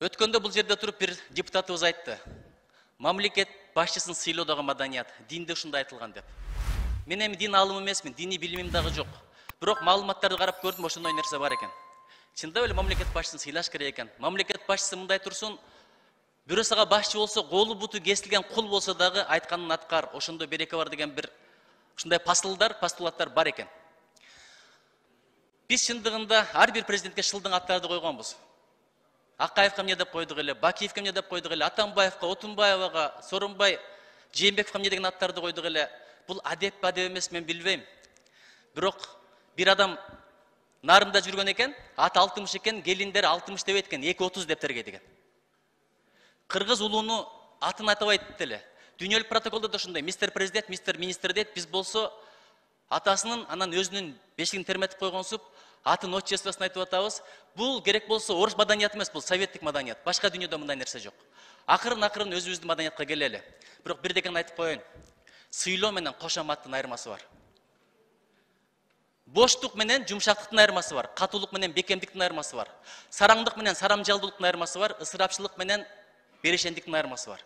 Өткөндө бул жерде туруп бир депутатыбыз айтты. Мамлекет башчысын сыйлоодогу маданият, динде ушундай айтылган деп. Мен эми дин алым эмесмин, диний билимим дагы жок. Бирок маалыматтарды карап көрдүм, ошондой нерсе бар экен. Чындап эле мамлекет башчысын сыйлаш керек экен. Мамлекет башчысы мындай турсун, бирөөсү ага башчы болсо, колу буту кесилген кул болсо дагы айтканын аткар, ошондой береке бар деген бир ушундай постулаттар бар экен. Биз чындыгында ар бир президентке шылдың аттарды койгонбуз. Акаевка эмне деп койдук эле, Бакиевке эмне деп койдук эле, Атамбаевка, Отунбаевага, Сооронбай Жээнбековго эмне деген аттарды койдук эле. Бул адеп эмес, мен билбейм. Бирок бир адам нарында жүргөн экен, аты 60 экен, келиндери 60 дебейт экен, 230 деп тергейт экен. Кыргыз улууну атын атабайт эле. Дүйнөлүк протоколдо да ушундай, мистер президент, мистер министр дейт. Биз болсо атасынын, анан өзүнүн бешигин терметип койгонсуп, атын отчествосын айтып атабыз. Бул керек болсо орус маданияты эмес, бул советтик маданият. Башка дүйнөдө мындай нерсе жок. Акырын өзүбүздүн маданиятка келели. Бирок бир деген айтып коеюн. Сыйлоо менен кошоматтын айырмасы бар. Боштук менен жумшактыктын айырмасы бар. Катуулук менен бекемдиктин айырмасы бар. Сараңдык менен сарамжалдуулуктун айырмасы бар. Ысырапчылык менен берешендиктин айырмасы бар.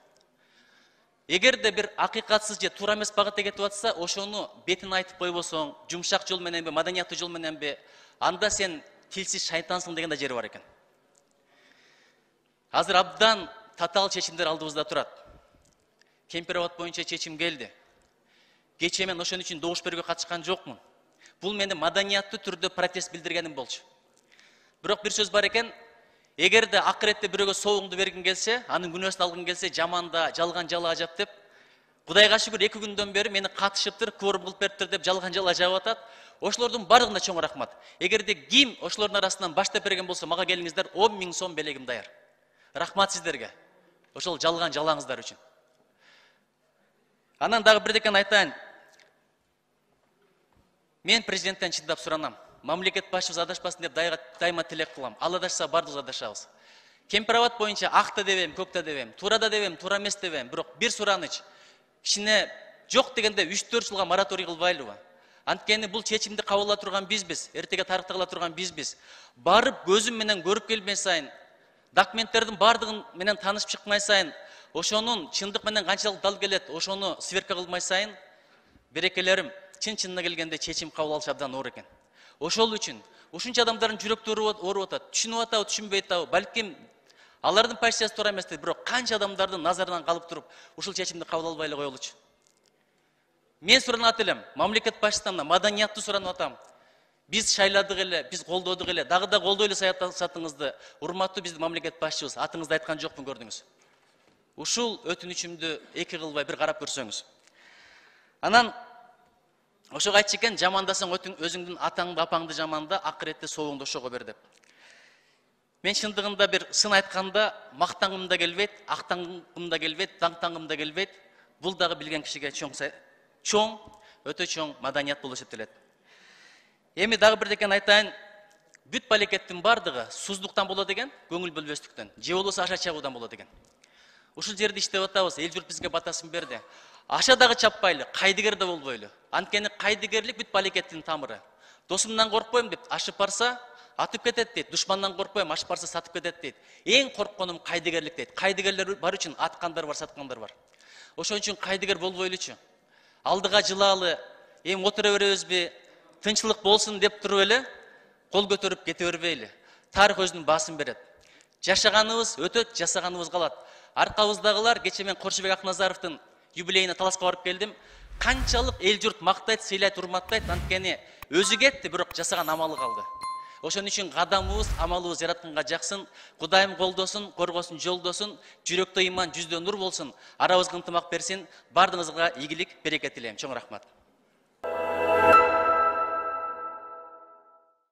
Эгерде бир акыйкатсыз же туура эмес багытта кетип атса, ошону бетин айтып койбосоң, жумшак жол мененби, маданияттуу жол мененби, анда сен тилсиз шайтансың деген да жери бар экен. Азыр абдан татаал чечимдер алдыбызда турат. Кемпировод боюнча чечим келди. Кечээ мен ошон үчүн добуш берүүгө катышкан жокмун. Бул менин маданияттуу түрдө протест билдиргеним болчу. Бирок бир сөз бар экен, эгерде акыретте бирөөгө соогуңду бергиң келсе, анын күнөөсүн алгың келсе, жаманда, жалган жала ажап деп, Кудайга шүгүр 2 күндөн бери мени катышыптыр, кворум кылып бериптир деп жалган жала жаап атат. Ошолордун бардыгына чоң рахмат. Эгерде ким ошолордун арасынан баштап берген болсо, мага келиңиздер, 10 000 сом белегим даяр. Рахмат сиздерге. Ошол жалган жалаңыздар үчүн. Анан дагы бирдекен айтайын. Мен президенттен чындап суранам. Мамлекет башчыбыз адашпасын деп дайыма тилек кылам. Ал адашса бардыгыбыз адашабыз. Кемпировод боюнча акта дебем, көкта дебем, туурада дебем, туура эмес дебем. Бирок бир сураныч. Кичине жок дегенде 3-4 жылга мораторий кылбайлыбы? Анткени бул чечимди кабыл ала турган бизбиз, эртеге тарыхта кала турган бизбиз. Барып көзүм менен көрүп келмей сайын, документтердин бардыгын менен таанышып чыкмай сайын, ошонун чындык менен канчалык дал келет, ошону сверка кылмай сайын, берекелерим, чын-чынына келгенде чечим кабыл алыш абдан оор экен. Ошол үчүн ушунча адамдардын жүрөктөрү ооруп атат. Түшүнүп атабы, түшүнбөй атабы, балким алардын позициясы туура эместир, бирок канча адамдардын назарынан калып туруп, ушул чечимди кабыл албай эле коелучу. Мен суранат элем, мамлекет башчысынан маданияттуу суранып атам. Биз шайладык эле, биз колдодук эле, дагы да колдой эле саятыңызды, урматтуу биздин мамлекет башчыбыз, атыңызды айткан жокмун, көрдүңүз. Ушул өтүнүчүмдү эки кылбай бир карап көрсөңүз. Анан ошого айтчу экен, жамандасаң өзүңдүн атаңды, апаңды жаманда, акыретте соогуңду ошого бер деп. Мен чындыгында бир сын айтканда мактангым да келбейт, актангым да келбейт, даңтангым да келбейт. Бул дагы билген кишиге чоң, өтө чоң маданият болуп эсептелет. Эми дагы бирдекен айтайын, бүт балекеттин бардыгы суздуктан болот деген, көңүл бөлбөстүктөн, же болбосо аша чабуудан болот деген. Ушул жерде иштеп атабыз, эл журт бизге батасын берди. Аша дагы чаппайлы, кайдыгер да болбойлу. Анткени кайдыгерлик бүт балекеттин тамыры. Досумдан коркпойм деп ашып барса, атып кетет дейт. Душмандан коркпойм, ашып барса сатып кетет дейт. Эң коркконум кайдыгерлик дейт. Кайдыгерлер бар үчүн аткандар бар, саткандар бар. Ошон үчүн кайдыгер болбойлучу. Алдыга жылалы, эми отура беребизби, тынчылык болсун деп туруп эле, кол көтөрүп кете бербейли. Тарых өзүнүн баасын берет. Жашаганыбыз өтөт, жасаганыбыз калат. Аркабыздагылар, кечээ мен Коршобек Акназаровдун юбилейине талашка барып келдим. Канчалык эл журт мактайт, сыйлайт, урматтайт, анткени өзү кетти, бирок жасаган амалы калды. Ошон үчүн кадамыбыз, амалыбыз жаратканга жаксын, Кудайым колдосун, коргосун, жолдосун, жүрөктө иман, жүздө нур болсун, арабызга ынтымак берсин, бардыгыңызга ийгилик, береке тилейм. Чоң рахмат.